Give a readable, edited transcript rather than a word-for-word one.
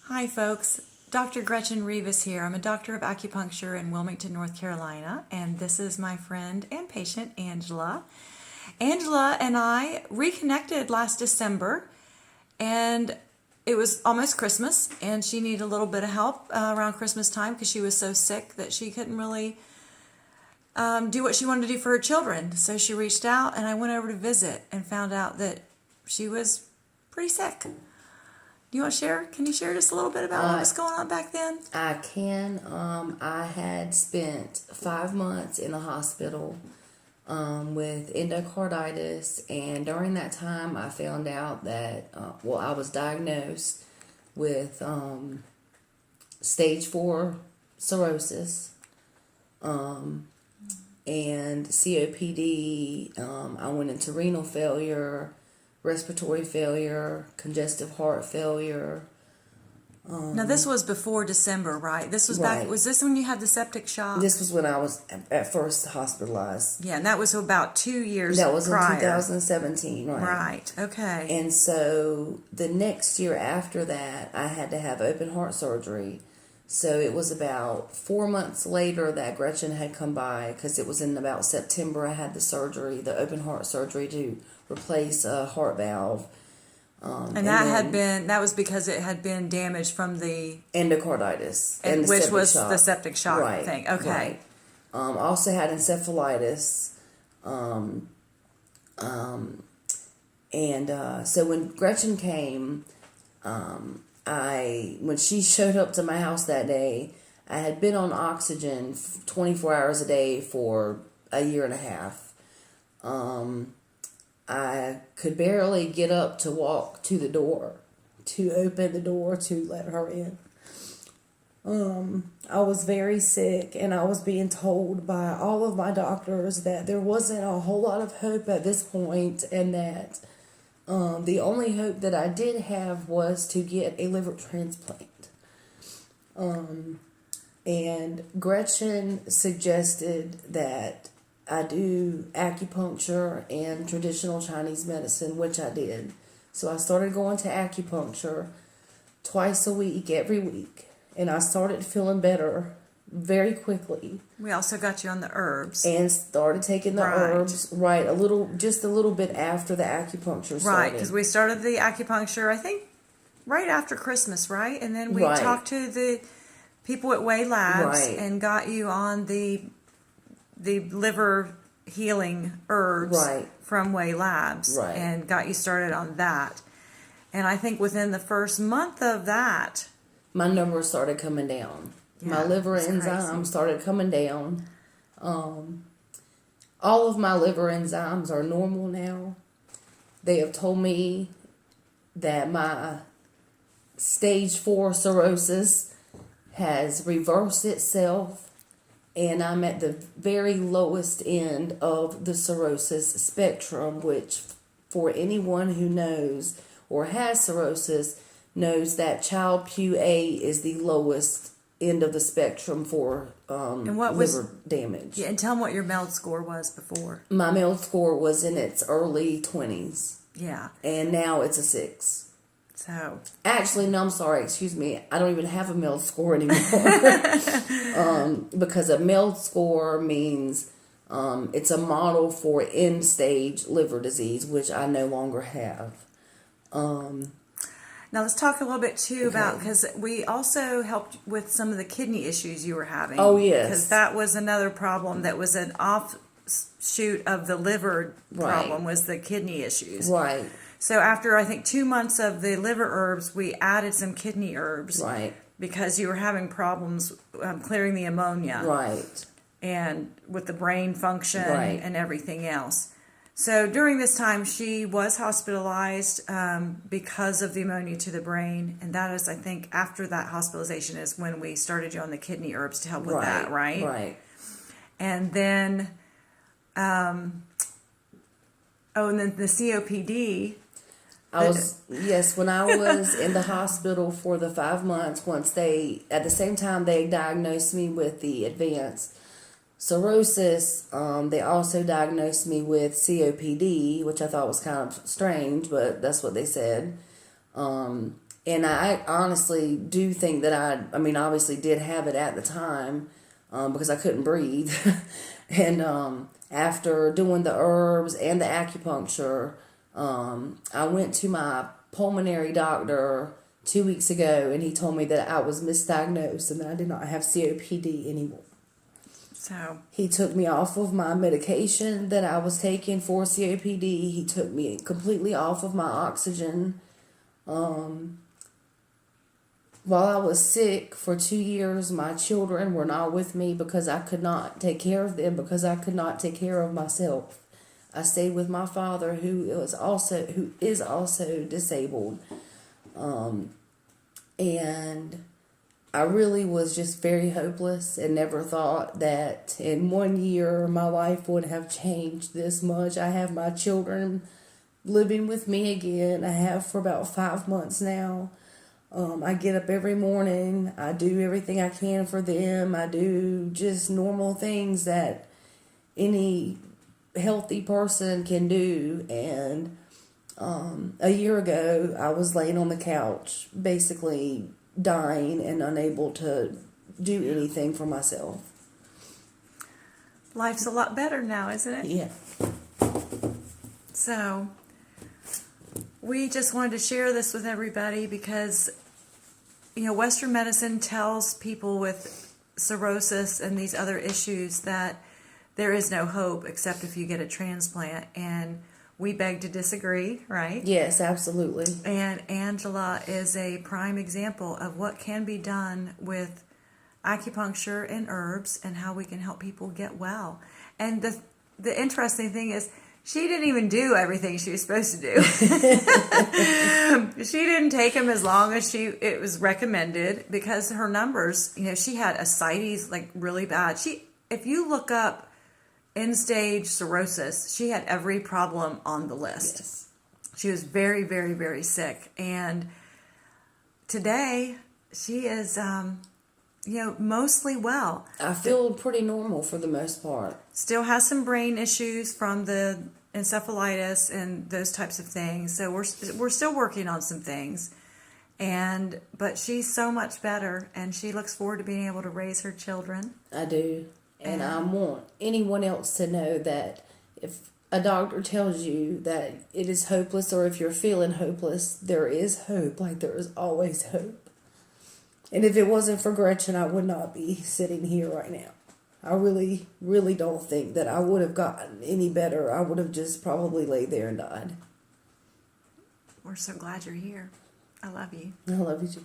Hi folks, Dr. Gretchen Rivas here. I'm a doctor of acupuncture in Wilmington, North Carolina, and this is my friend and patient, Angela. Angela and I reconnected last December, and it was almost Christmas, and she needed a little bit of help around Christmas time because she was so sick that she couldn't really do what she wanted to do for her children. So she reached out, and I went over to visit and found out that she was pretty sick. You want to share? Can you share just a little bit about what was going on back then? I can. I had spent 5 months in the hospital with endocarditis, and during that time, I found out that I was diagnosed with stage 4 cirrhosis and COPD. I went into renal failure, respiratory failure, congestive heart failure. Now this was before December, right? This was back. Right. Was this when you had the septic shock? This was when I was at first hospitalized. Yeah, and that was about 2 years. That was prior. in 2017, right? Right. Okay. And so the next year after that, I had to have open heart surgery. So it was about 4 months later that Gretchen had come by, because it was in about September. I had the surgery, the open heart surgery, to replace a heart valve. And that was because it had been damaged from the endocarditis, and which was shock. the septic shock Right, thing. Okay. Right. Also had encephalitis. So when Gretchen came, when she showed up to my house that day, I had been on oxygen 24 hours a day for a year and a half. I could barely get up to walk to the door, to open the door to let her in. I was very sick, and I was being told by all of my doctors that there wasn't a whole lot of hope at this point, and that the only hope that I did have was to get a liver transplant. And Gretchen suggested that I do acupuncture and traditional Chinese medicine, which I did. So I started going to acupuncture twice a week, every week. And I started feeling better very quickly. We also got you on the herbs. And started taking the herbs, just a little bit after the acupuncture started. Right, because we started the acupuncture, I think, right after Christmas, right? And then we talked to the people at LAc-Labs and got you on the liver healing herbs from LAc-Labs and got you started on that. And I think within the first month of that, my numbers started coming down. Yeah, my liver enzymes started coming down. All of my liver enzymes are normal now. They have told me that my stage 4 cirrhosis has reversed itself, and I'm at the very lowest end of the cirrhosis spectrum, which for anyone who knows or has cirrhosis knows that Child-Pugh A is the lowest end of the spectrum for liver damage. Yeah, and tell them what your MELD score was before. My MELD score was in its early 20s. Yeah. And now it's a 6. So. Actually, no, I'm sorry. Excuse me. I don't even have a MELD score anymore. Because a MELD score means it's a model for end-stage liver disease, which I no longer have. Now let's talk a little bit too about, because we also helped with some of the kidney issues you were having. Oh, yes. Because that was another problem that was an offshoot of the liver problem, was the kidney issues. Right. So after, I think, 2 months of the liver herbs, we added some kidney herbs. Right. Because you were having problems clearing the ammonia. Right. And with the brain function and everything else. So during this time, she was hospitalized because of the ammonia to the brain. And that is, I think, after that hospitalization is when we started you on the kidney herbs to help with that, right? Right. And then, and then the COPD. When I was in the hospital for the 5 months, at the same time they diagnosed me with the advanced cirrhosis, they also diagnosed me with COPD, which I thought was kind of strange, but that's what they said. And I honestly do think that I mean, obviously did have it at the time because I couldn't breathe. And after doing the herbs and the acupuncture, I went to my pulmonary doctor 2 weeks ago, and he told me that I was misdiagnosed and that I did not have COPD anymore. So he took me off of my medication that I was taking for COPD. He took me completely off of my oxygen. While I was sick for 2 years, my children were not with me because I could not take care of them, because I could not take care of myself. I stayed with my father, who is also disabled. And I really was just very hopeless and never thought that in 1 year my life would have changed this much. I have my children living with me again. I have for about 5 months now. I get up every morning. I do everything I can for them. I do just normal things that any healthy person can do. And a year ago, I was laying on the couch, basically dying and unable to do anything for myself. Life's a lot better now, isn't it? Yeah. So we just wanted to share this with everybody because, you know, Western medicine tells people with cirrhosis and these other issues that there is no hope except if you get a transplant. And we beg to disagree, right? Yes, absolutely. And Angela is a prime example of what can be done with acupuncture and herbs and how we can help people get well. And the interesting thing is, she didn't even do everything she was supposed to do. She didn't take them as long as it was recommended because her numbers, you know, she had ascites like really bad. If you look up end-stage cirrhosis, she had every problem on the list. Yes. She was very, very, very sick. And today, she is, mostly well. I feel pretty normal for the most part. Still has some brain issues from the encephalitis and those types of things. So we're still working on some things. But she's so much better, and she looks forward to being able to raise her children. I do. And I want anyone else to know that if a doctor tells you that it is hopeless, or if you're feeling hopeless, there is hope. Like, there is always hope. And if it wasn't for Gretchen, I would not be sitting here right now. I really, really don't think that I would have gotten any better. I would have just probably laid there and died. We're so glad you're here. I love you. I love you too.